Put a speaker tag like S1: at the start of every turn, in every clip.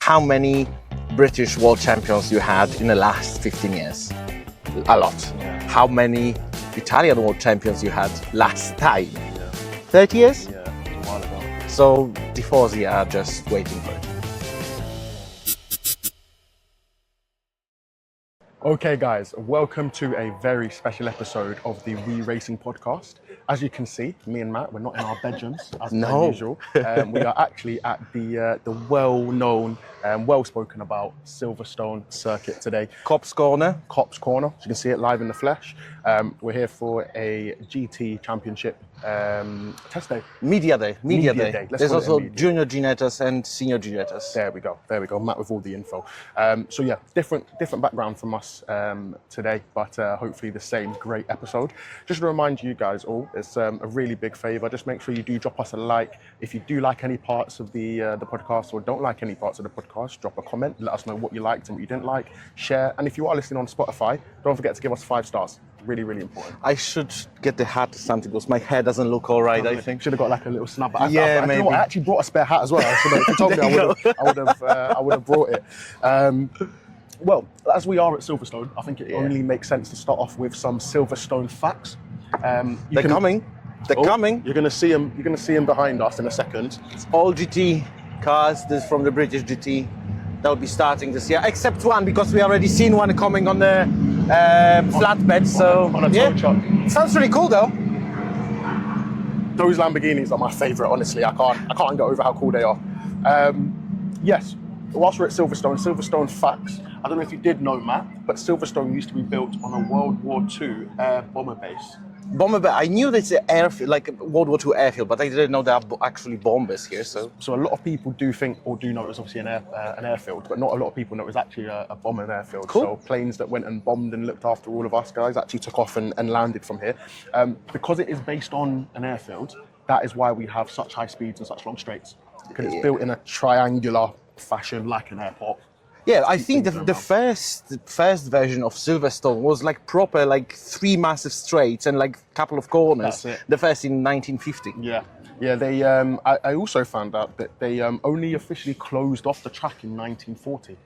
S1: how many British world champions you had in the last 15 years? A lot.
S2: Yeah.
S1: How many Italian world champions you had last time?
S2: Yeah.
S1: 30 years?
S2: Yeah, it was a while ago.
S1: So Tifosi are just waiting for it.
S2: Okay guys, welcome to a very special episode of the We Racing podcast. As you can see, me and Matt, we're not in our bedrooms as per usual. We are actually at the well-known and well-spoken about Silverstone Circuit today.
S1: Cop's Corner.
S2: Cop's Corner, so you can see it live in the flesh. We're here for a GT Championship test day.
S1: Media day. There's also junior Ginettas and senior Ginettas.
S2: There we go. Matt with all the info. So yeah, different background from us today, but hopefully the same great episode. Just to remind you guys all, it's a really big favour. Just make sure you do drop us a like. If you do like any parts of the podcast or don't like any parts of the podcast, drop a comment. Let us know what you liked and what you didn't like. Share, and if you are listening on Spotify, don't forget to give us 5 stars. Really, really important.
S1: I should get the hat or something because my hair doesn't look all right, I think.
S2: Should have got like a little snap.
S1: Maybe.
S2: You know what, I actually brought a spare hat as well. If you told me, I would have brought it. Well, as we are at Silverstone, I think it only makes sense to start off with some Silverstone facts.
S1: They're coming.
S2: You're going to see them. You're going to see them behind us in a second.
S1: It's all GT cars. This from the British GT. They'll be starting this year, except one because we already seen one coming on the flatbed. So
S2: on a tow truck.
S1: Sounds really cool though.
S2: Those Lamborghinis are my favourite. Honestly, I can't get over how cool they are. Yes. Whilst we're at Silverstone facts. I don't know if you did know, Matt, but Silverstone used to be built on a World War II air bomber base.
S1: I knew there's an airfield, like World War II airfield, but I didn't know there are actually bombers here. So
S2: a lot of people do think or do know it was obviously an airfield, but not a lot of people know it was actually a bombing airfield.
S1: Cool.
S2: So planes that went and bombed and looked after all of us guys actually took off and landed from here. Because it is based on an airfield, that is why we have such high speeds and such long straights. Because it's built in a triangular fashion like an airport.
S1: Yeah, I think the first version of Silverstone was like proper, like 3 massive straights and like a couple of corners.
S2: That's it.
S1: The first in 1950.
S2: Yeah. They. I also found out that they only officially closed off the track in 1940.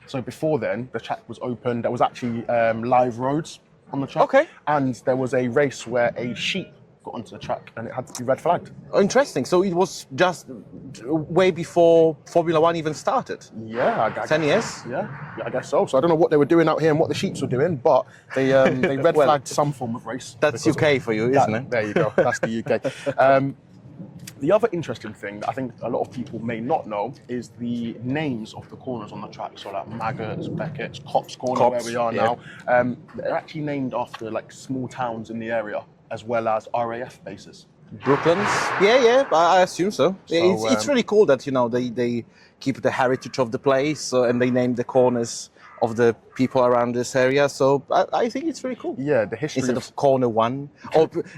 S2: So before then, the track was open. There was actually live roads on the track.
S1: Okay.
S2: And there was a race where a sheep got onto the track and it had to be red flagged.
S1: Oh, interesting. So it was just way before Formula One even started.
S2: Yeah,
S1: 10 years.
S2: Yeah, I guess so. So I don't know what they were doing out here and what the sheeps were doing, but they red flagged some form of race.
S1: That's UK for you, isn't it?
S2: There you go. That's the UK. The other interesting thing that I think a lot of people may not know is the names of the corners on the track. So like Maggots, Beckett's, Cop's Corner, where we are now. They're actually named after like small towns in the area, as well as RAF bases.
S1: Brooklands? Yeah, I assume so. It's really cool that, they keep the heritage of the place and they name the corners of the people around this area. So I think it's really cool.
S2: Yeah, the history
S1: instead of corner one.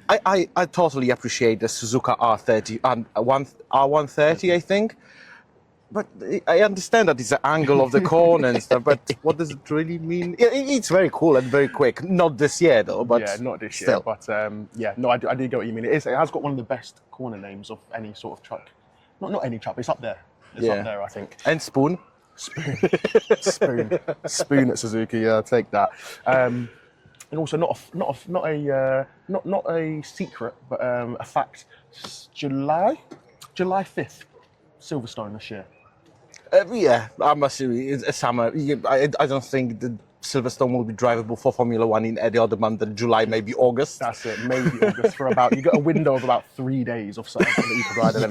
S1: I totally appreciate the Suzuka R30 and R130, I think. But I understand that it's the angle of the corner and stuff, but what does it really mean? It's very cool and very quick. Not this year, though. But
S2: yeah, not this year.
S1: Still.
S2: But I do get what you mean. It has got one of the best corner names of any sort of truck. Not any truck, but it's up there. It's up there, I think.
S1: And Spoon.
S2: Spoon at Suzuki. Yeah, I'll take that. And also not a secret, but a fact. July 5th, Silverstone this year.
S1: Yeah, I'm assuming it's a summer. I don't think the Silverstone will be drivable for Formula One in any other month than July, maybe August.
S2: That's it, maybe August for you get a window of about 3 days of sun that you can ride, and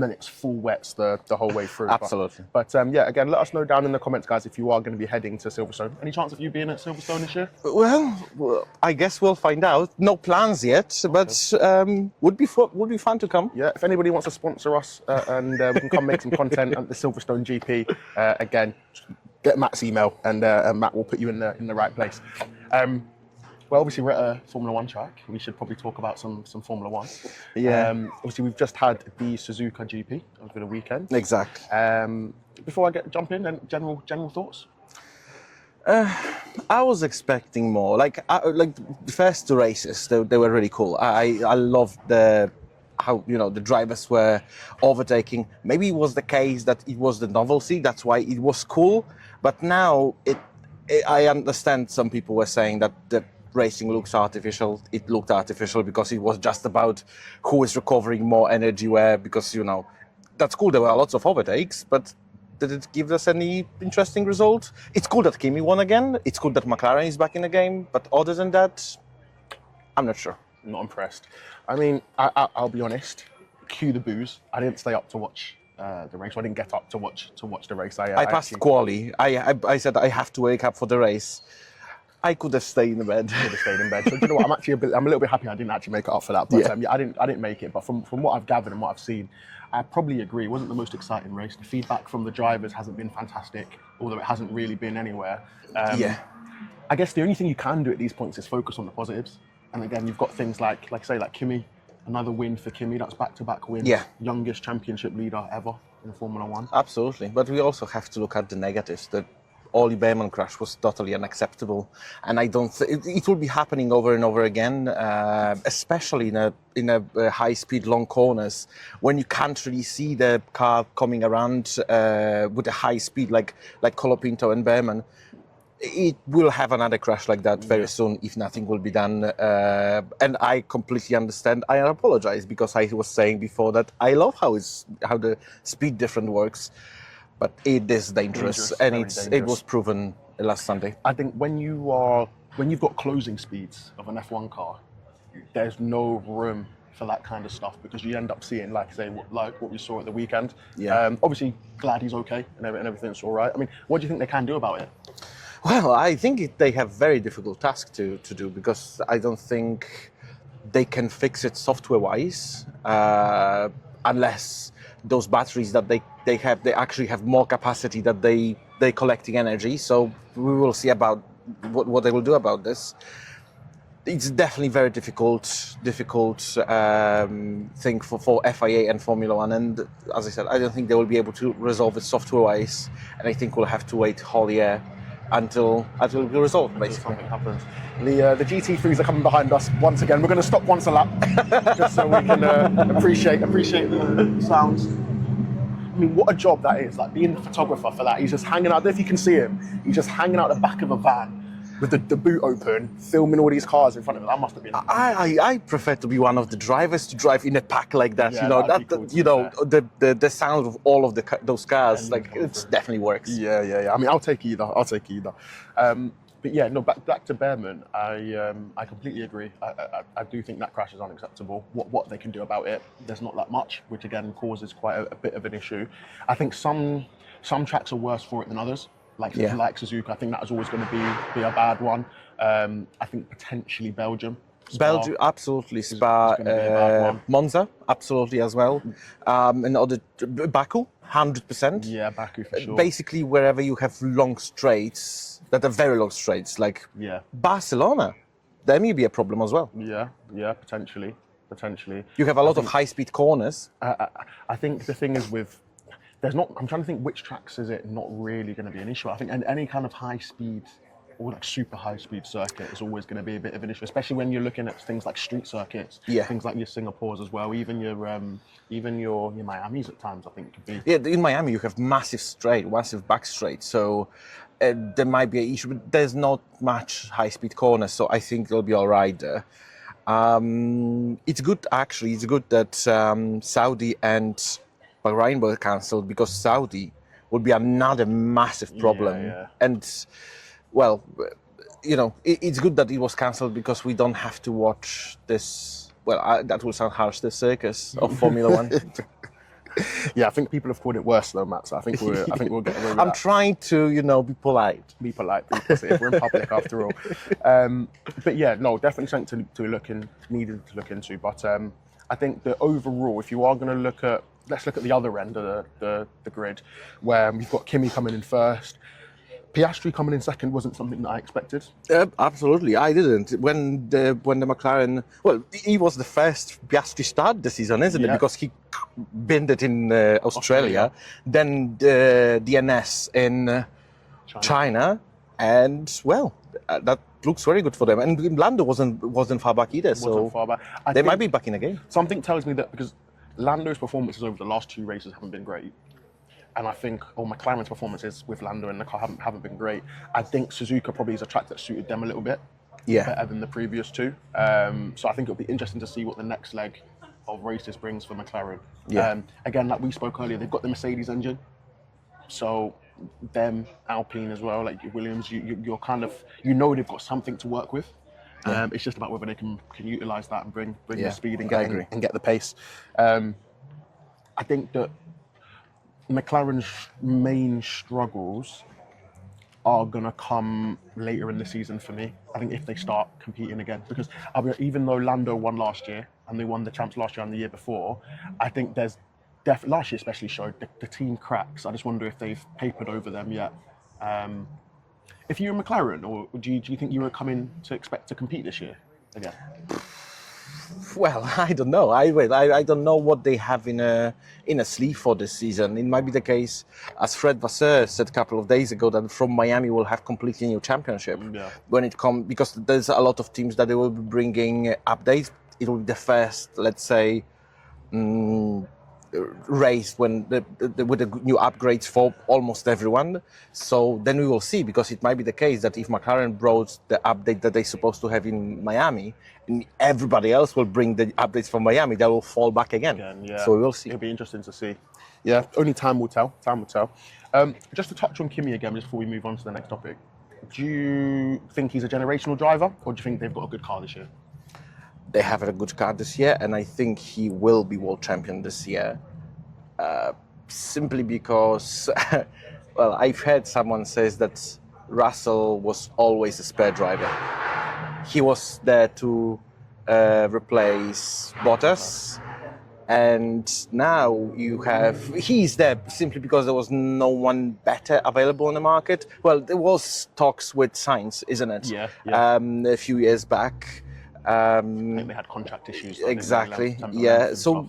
S2: then it's full wets the whole way through.
S1: Absolutely.
S2: But again, let us know down in the comments, guys, if you are going to be heading to Silverstone. Any chance of you being at Silverstone this year?
S1: Well, I guess we'll find out. No plans yet, but would be fun to come.
S2: Yeah, if anybody wants to sponsor us and we can come make some content at the Silverstone GP, again, get Matt's email and Matt will put you in the right place. Well, obviously we're at a Formula One track. We should probably talk about some Formula One.
S1: Yeah.
S2: Obviously we've just had the Suzuka GP over the weekend.
S1: Exactly.
S2: Before I jump in, general thoughts.
S1: I was expecting more. Like the first 2 races, they were really cool. I loved the how the drivers were overtaking. Maybe it was the case that it was the novelty, that's why it was cool. But now I understand some people were saying that the racing looks artificial. It looked artificial because it was just about who is recovering more energy where, because that's cool. There were lots of overtakes, but did it give us any interesting result? It's cool that Kimi won again. It's cool that McLaren is back in the game. But other than that, I'm not sure.
S2: Not impressed. I mean, I'll be honest. Cue the booze. I didn't stay up to watch the race. I didn't get up to watch the race.
S1: I passed quali. I said I have to wake up for the race. I could have stayed in bed.
S2: Could have stayed in bed. So do you know what? I'm a little bit happy I didn't actually make it up for that. But I didn't make it. But from what I've gathered and what I've seen, I probably agree. It wasn't the most exciting race. The feedback from the drivers hasn't been fantastic, although it hasn't really been anywhere. I guess the only thing you can do at these points is focus on the positives. And again, you've got things like Kimi, another win for Kimi. That's back-to-back wins.
S1: Yeah.
S2: Youngest championship leader ever in Formula One.
S1: Absolutely. But we also have to look at the negatives. The Ollie Behrman crash was totally unacceptable, and I don't. It will be happening over and over again, especially in a high-speed long corners when you can't really see the car coming around with a high speed like Colapinto and Behrman. It will have another crash like that very soon if nothing will be done. And I completely understand. I apologize because I was saying before that I love how the speed difference works. But it is dangerous, and it was proven last Sunday.
S2: I think when you've got closing speeds of an F1 car, there's no room for that kind of stuff because you end up seeing, like what we saw at the weekend.
S1: Yeah.
S2: Obviously, glad he's okay and everything's all right. I mean, what do you think they can do about it?
S1: Well, I think they have very difficult task to do because I don't think they can fix it software-wise unless those batteries that they actually have more capacity that they're collecting energy. So we will see about what they will do about this. It's definitely very difficult thing for FIA and Formula One. And as I said, I don't think they will be able to resolve it software-wise. And I think we'll have to wait whole year until it will be resolved, basically.
S2: Something happens. The GT3s are coming behind us once again. We're going to stop once a lap just so we can appreciate the sounds. I mean, what a job that is, like being the photographer for that. He's just hanging out, I don't know if you can see him, he's just hanging out the back of a van with the boot open, filming all these cars in front of him. That must have been...
S1: I prefer to be one of the drivers to drive in a pack like that.
S2: Yeah,
S1: the sound of all of those cars, like it definitely works.
S2: Yeah. I mean, I'll take either. But yeah, no, back to Behrman, I completely agree. I do think that crash is unacceptable. What they can do about it, there's not that much, which again causes quite a bit of an issue. I think some tracks are worse for it than others. Like Suzuka, I think that is always going to be a bad one. I think potentially Belgium,
S1: absolutely. Spa, Monza, absolutely as well. And other Baku, 100%.
S2: Yeah, Baku for sure.
S1: Basically, wherever you have long straights that are very long straights, like Barcelona, there may be a problem as well.
S2: Yeah, potentially.
S1: You have a lot of high-speed corners.
S2: I think the thing is with. I'm trying to think which tracks is it not really going to be an issue. I think any kind of high speed or like super high speed circuit is always going to be a bit of an issue, especially when you're looking at things like street circuits, things like your Singapores as well, even your Miamis at times I think could be.
S1: Yeah, in Miami you have massive back straight, so there might be an issue, but there's not much high speed corners, so I think it'll be all right there. It's good that Saudi and Bahrain were cancelled because Saudi would be another massive problem.
S2: Yeah.
S1: And, well, it's good that it was cancelled because we don't have to watch this, that will sound harsh, the circus of Formula One.
S2: Yeah, I think people have called it worse though, Matt, so I think we'll get away with that.
S1: I'm trying to, be polite.
S2: Be positive. We're in public after all. But yeah, no, definitely something needed to look into. But I think that overall, if you are going to let's look at the other end of the grid, where we've got Kimi coming in first. Piastri coming in second wasn't something that I expected.
S1: Absolutely, I didn't. When the McLaren, he was the first Piastri start this season, isn't it? Because he binned it in Australia, then the DNS in China, and that looks very good for them. And Lando wasn't far back either, so
S2: Wasn't far back.
S1: they might be back in the game.
S2: Something tells me that because Lando's performances over the last 2 races haven't been great, and I think McLaren's performances with Lando in the car haven't been great. I think Suzuka probably is a track that suited them a little bit better than the previous two. So I think it'll be interesting to see what the next leg of races brings for McLaren.
S1: Yeah.
S2: Again, like we spoke earlier, they've got the Mercedes engine. So them, Alpine as well, like Williams, you're kind of, they've got something to work with. It's just about whether they can utilise that and bring the speed and get the pace. I think that McLaren's main struggles are going to come later in the season for me. I think if they start competing again, because even though Lando won last year and they won the champs last year and the year before, I think there's last year especially showed the team cracks. I just wonder if they've papered over them yet. If you're McLaren, or do you think you were coming to expect to compete this year again?
S1: Well, I don't know. I don't know what they have in a sleeve for this season. It might be the case, as Fred Vasseur said a couple of days ago, that from Miami we'll have completely new championship when it comes, because there's a lot of teams that they will be bringing updates. It will be the first, let's say, race with the new upgrades for almost everyone. So then we will see, because it might be the case that if McLaren brought the update that they're supposed to have in Miami, and everybody else will bring the updates from Miami, they will fall back again. So we will see.
S2: It'll be interesting to see. Yeah, only time will tell. Just to touch on Kimi again, just before we move on to the next topic. Do you think he's a generational driver, or do you think they've got a good car this year?
S1: They have a good car this year, and I think he will be world champion this year. Simply because, well, I've heard someone says that Russell was always a spare driver. He was there to replace Bottas, and now he's there simply because there was no one better available on the market. Well, there was talks with Sainz, isn't it?
S2: Yeah.
S1: A few years back.
S2: I think they had contract issues.
S1: Exactly. Yeah. So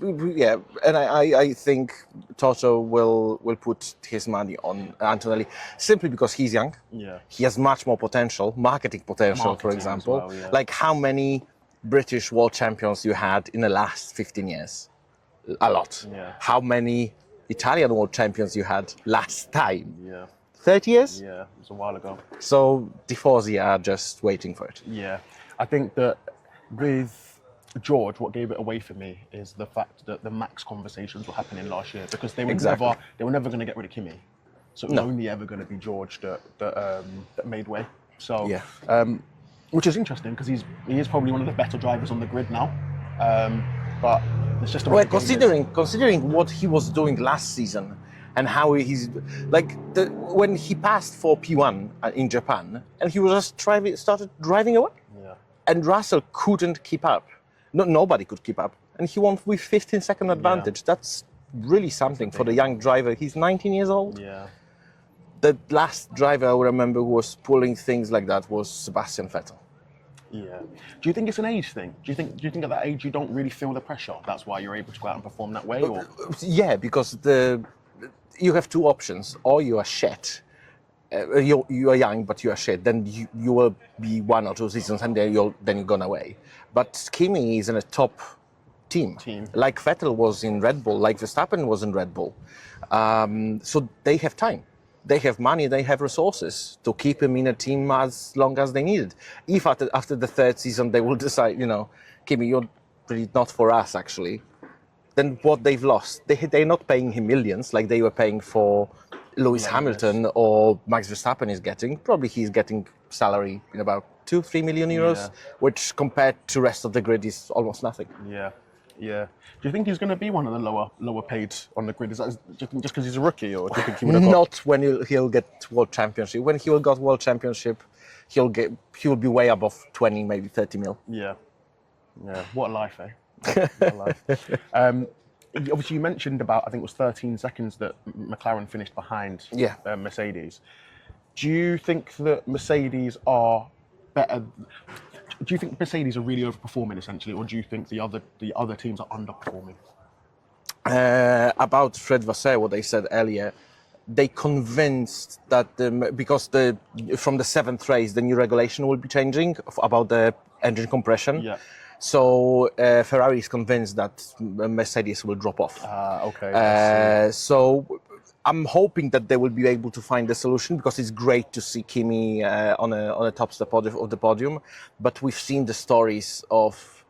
S1: and I think Toto will put his money on Antonelli simply because he's young.
S2: Yeah.
S1: He has much more potential, marketing potential, for example.
S2: Well, yeah.
S1: Like how many British world champions you had in the last 15 years? A lot.
S2: Yeah.
S1: How many Italian world champions you had last time?
S2: Yeah.
S1: 30 years?
S2: Yeah, it was a while ago.
S1: So Tifosi are just waiting for it.
S2: Yeah. I think that with George, what gave it away for me is the fact that the Max conversations were happening last year, because they were never going to get rid of Kimi. So it was only ever going to be George that made way. So which is interesting, because he is probably one of the better drivers on the grid now. But it's just
S1: considering what he was doing last season and how he's when he passed for P1 in Japan and he was just started driving away.
S2: Yeah.
S1: And Russell couldn't keep up. Nobody could keep up. And he won with 15-second advantage. Yeah. That's really something for the young driver. He's 19 years old.
S2: Yeah.
S1: The last driver I remember who was pulling things like that was Sebastian Vettel.
S2: Yeah. Do you think it's an age thing? Do you think at that age you don't really feel the pressure? That's why you're able to go out and perform that way? Or?
S1: Yeah, because you have two options. Or you are shit. You are young, but you are shit. Then you will be 1 or 2 seasons, and then you're gone away. But Kimi is in a top team, like Vettel was in Red Bull, like Verstappen was in Red Bull. So they have time, they have money, they have resources to keep him in a team as long as they need it. If after the 3rd season they will decide, Kimi, you're really not for us, actually. Then what they've lost, they're not paying him millions like they were paying for Lewis Hamilton or Max Verstappen is getting. Probably he's getting salary in about 2-3 million euros, which compared to rest of the grid is almost nothing.
S2: Yeah. Do you think he's going to be one of the lower paid on the grid? Is that just because he's a rookie, or do you think he would have
S1: not when he'll get World Championship? When he will get World Championship, he'll be way above 20, maybe 30 mil.
S2: Yeah. What a life, eh? What a life. Obviously, you mentioned about, I think it was 13 seconds that McLaren finished behind Mercedes. Do you think that Mercedes are better? Do you think Mercedes are really overperforming, essentially, or do you think the other teams are underperforming?
S1: About Fred Vasseur, what they said earlier, they convinced that because from the 7th race, the new regulation will be changing about the engine compression.
S2: Yeah.
S1: So Ferrari is convinced that Mercedes will drop off.
S2: Okay. I see.
S1: So I'm hoping that they will be able to find a solution, because it's great to see Kimi on the top step of the podium. But we've seen the stories of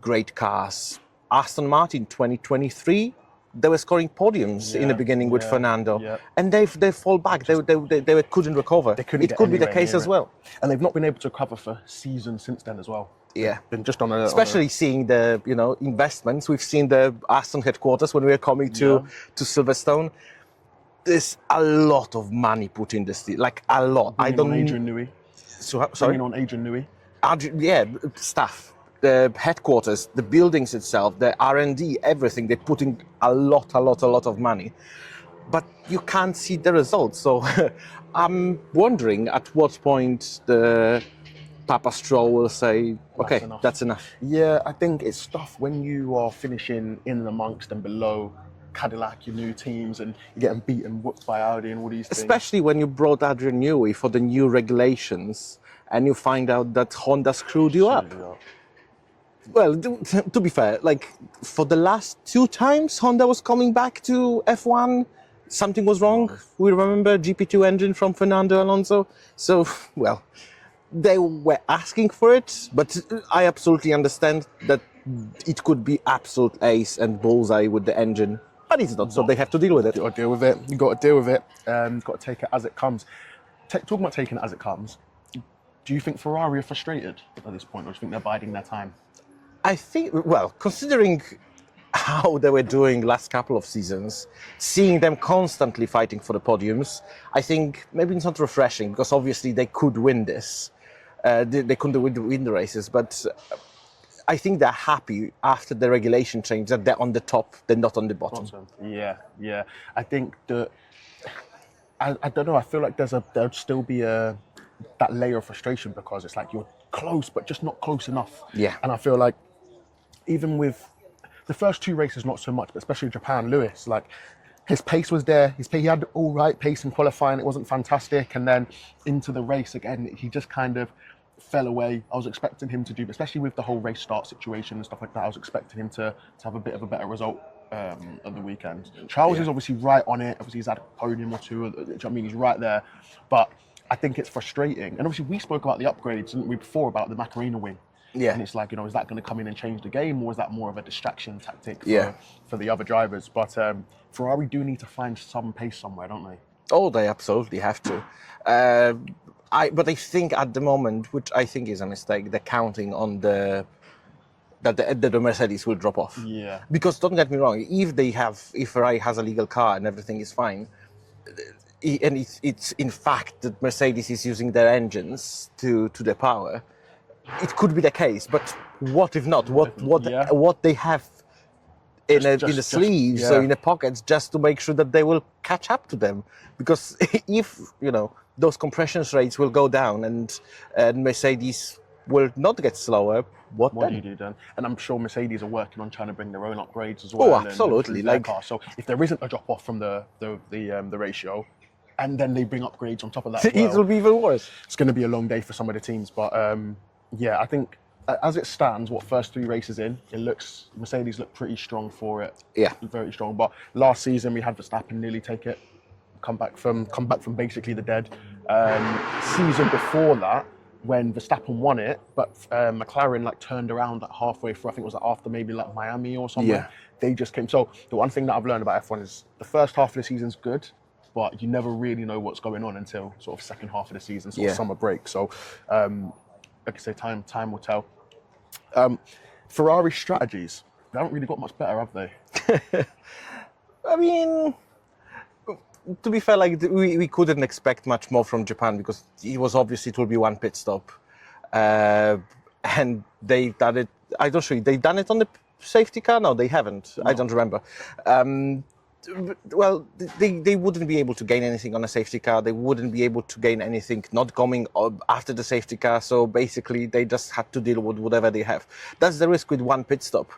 S1: great cars. Aston Martin 2023, they were scoring podiums in the beginning with Fernando, and they fall back. They couldn't recover. It could be the case as well.
S2: And they've not been able to recover for seasons since then as well.
S1: Yeah,
S2: been just on
S1: especially seeing the investments. We've seen the Aston headquarters when we were coming to Silverstone. There's a lot of money put in this, like a lot.
S2: Bringing on Adrian Newey.
S1: Sorry,
S2: Bringing on Adrian Newey.
S1: Staff, the headquarters, the buildings itself, the R&D, everything. They put in a lot of money, but you can't see the results. So I'm wondering at what point the Papa Stroll will say, okay, that's enough.
S2: Yeah, I think it's tough when you are finishing in amongst and below Cadillac, your new teams, and you're getting beaten, whooped by Audi and all these things.
S1: Especially when you brought Adrian Newey for the new regulations and you find out that Honda screwed you up. Well, to be fair, like for the last 2 times Honda was coming back to F1, something was wrong. We remember GP2 engine from Fernando Alonso. So, well, they were asking for it, but I absolutely understand that it could be absolute ace and bullseye with the engine, but it's not, so they have to deal with it.
S2: You've got to deal with it. You've got to deal with it. You've got to take it as it comes. Talking about taking it as it comes, do you think Ferrari are frustrated at this point, or do you think they're biding their time?
S1: I think, well, considering how they were doing last couple of seasons, seeing them constantly fighting for the podiums, I think maybe it's not refreshing, because obviously they could win this. They couldn't win the races, but I think they're happy after the regulation change that they're on the top, they're not on the bottom.
S2: Yeah. I think that, I don't know, I feel like there'll still be that layer of frustration, because it's like you're close, but just not close enough.
S1: Yeah.
S2: And I feel like even with the first 2 races, not so much, but especially Japan, Lewis, like his pace was there. He had all right pace in qualifying. It wasn't fantastic. And then into the race again, he just kind of fell away. I was expecting him to do, especially with the whole race start situation and stuff like that, I was expecting him to have a bit of a better result at the weekend. Charles is obviously right on it. Obviously, he's had a podium or 2. I mean, he's right there. But I think it's frustrating. And obviously, we spoke about the upgrades, didn't we, before, about the Macarena wing. Yeah. And it's like, is that going to come in and change the game, or is that more of a distraction tactic for the other drivers? But Ferrari do need to find some pace somewhere, don't they?
S1: Oh, they absolutely have to. But I think at the moment, which I think is a mistake, they're counting on that the Mercedes will drop off.
S2: Yeah.
S1: Because don't get me wrong, if Ferrari has a legal car and everything is fine, and it's in fact that Mercedes is using their engines to their power, it could be the case. But what if not? What they have in the sleeves or in the pockets, just to make sure that they will catch up to them? Because if those compression rates will go down and Mercedes will not get slower, what then?
S2: Do you do then? And I'm sure Mercedes are working on trying to bring their own upgrades as well.
S1: Oh, absolutely.
S2: So if there isn't a drop off from the ratio, and then they bring upgrades on top of that,
S1: it will be even worse.
S2: It's going to be a long day for some of the teams. But I think as it stands, first 3 races in, Mercedes look pretty strong for it.
S1: Yeah,
S2: very strong. But last season we had Verstappen nearly take it, come back from basically the dead. Season before that, when Verstappen won it, but McLaren turned around halfway through. I think it was after maybe Miami or something. Yeah. They just came. So the one thing that I've learned about F1 is the first half of the season's good, but you never really know what's going on until sort of second half of the season, sort of summer break. So, like I say, time will tell. Ferrari strategies, they haven't really got much better, have they?
S1: I mean, to be fair, we couldn't expect much more from Japan, because it will be 1 pit stop, and they've done it. I'm not sure they've done it on the safety car. No, they haven't. No. I don't remember. Well, they wouldn't be able to gain anything on a safety car. They wouldn't be able to gain anything not coming after the safety car. So basically, they just had to deal with whatever they have. That's the risk with 1 pit stop.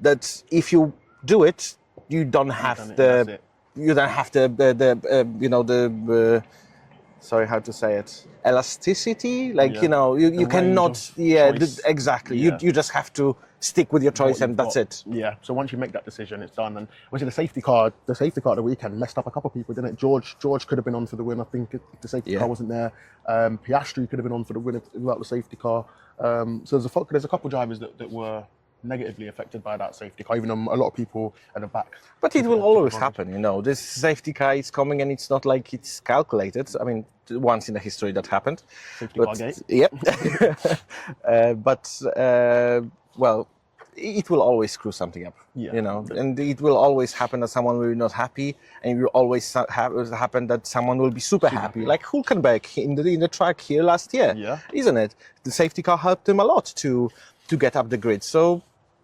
S1: That if you do it, you don't have you don't have the sorry, how to say it, elasticity, like you cannot, exactly.
S2: Yeah.
S1: You just have to stick with your choice, and that's it.
S2: Yeah. So once you make that decision, it's done. And obviously the safety car at the weekend messed up a couple of people, didn't it? George could have been on for the win. I think if the safety car wasn't there. Piastri could have been on for the win without the safety car. So there's a couple of drivers that were negatively affected by that safety car, even though a lot of people at the back.
S1: But it will always happen, This safety car is coming, and it's not like it's calculated. I mean, once in the history that happened.
S2: Safety car gate.
S1: Yep. Well, it will always screw something up, and it will always happen that someone will be not happy, and it will always happen that someone will be super happy, like Hülkenberg in the track here last year, isn't it? The safety car helped him a lot to get up the grid. So,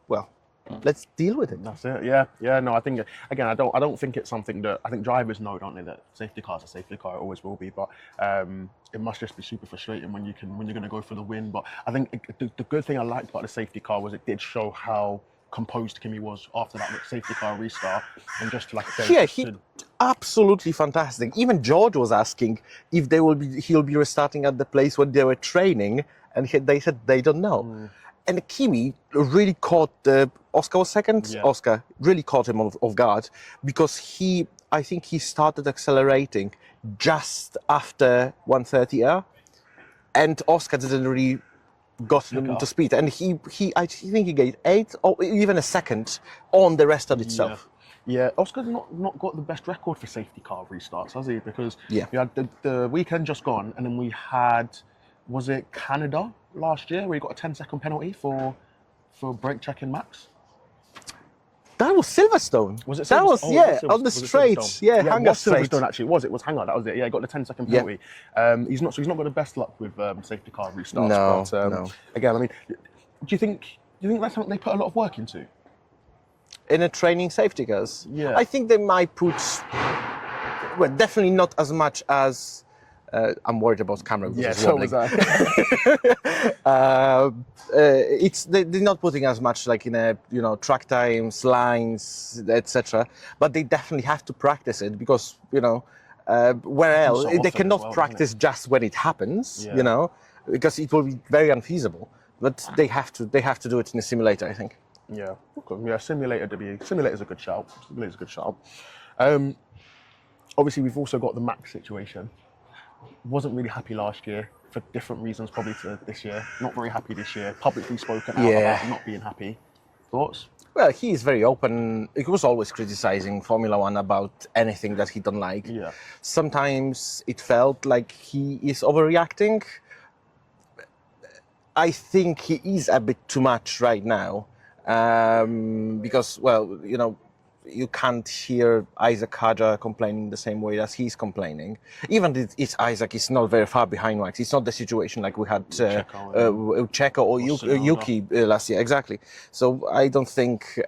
S1: well, let's deal with it.
S2: That's it. Yeah. No, I think again, I don't think it's something that I think drivers know, don't they, that safety car's a safety car. It always will be, but it must just be super frustrating when you're going to go for the win. But I think the good thing I liked about the safety car was it did show how composed Kimi was after that safety car restart, and just like I said,
S1: he absolutely fantastic. Even George was asking if he'll be restarting at the place where they were training, and they said they don't know. And Kimi really caught Oscar was second.
S2: Yeah.
S1: Oscar really caught him off guard, because I think he started accelerating just after 130R, and Oscar didn't really got him to speed. And I think he gained 8 or even a second on the restart itself.
S2: Yeah, Oscar's not got the best record for safety car restarts, has he? Because we had the weekend just gone, and then we had, was it Canada last year, where he got a 10-second penalty for brake checking Max?
S1: That was Silverstone.
S2: Was it Silverstone?
S1: That was, on the
S2: was it
S1: straight.
S2: Silverstone?
S1: Hangar straight.
S2: Silverstone, actually. It was Hangar, that was it. Yeah, he got the 10-second penalty. He's not got the best luck with safety car restarts.
S1: No.
S2: Again, I mean, do you think that's something they put a lot of work into?
S1: In a training safety cars?
S2: Yeah.
S1: I think they might put, well, definitely not as much as, I'm worried about camera.
S2: Yeah, so was I.
S1: They're not putting as much like in track times, lines, etc. But they definitely have to practice it, because where else they cannot practice just when it happens. Because it will be very unfeasible. But they have to do it in a simulator, I think.
S2: Yeah. Okay. Yeah. Simulator's a good shout. Obviously, we've also got the Max situation. Wasn't really happy last year for different reasons, probably to this year. Not very happy this year. Publicly spoken out about not being happy. Thoughts?
S1: Well, he is very open. He was always criticizing Formula One about anything that he don't like.
S2: Yeah.
S1: Sometimes it felt like he is overreacting. I think he is a bit too much right now, because, well, you can't hear Isaac Hadjar complaining the same way as he's complaining. Even if Isaac is not very far behind Max. It's not the situation like we had Checo or Yuki last year. Exactly. So I don't think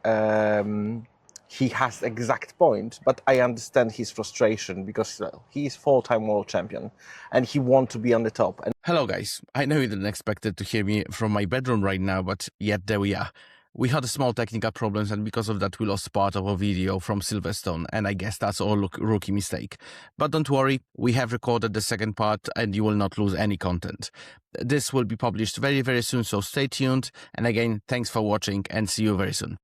S1: he has exact point, but I understand his frustration, because he is 4-time world champion and he wants to be on the top.
S3: Hello guys, I know you didn't expect to hear me from my bedroom right now, but yet there we are. We had small technical problems, and because of that we lost part of our video from Silverstone, and I guess that's all rookie mistake. But don't worry, we have recorded the second part and you will not lose any content. This will be published very, very soon, so stay tuned. And again, thanks for watching and see you very soon.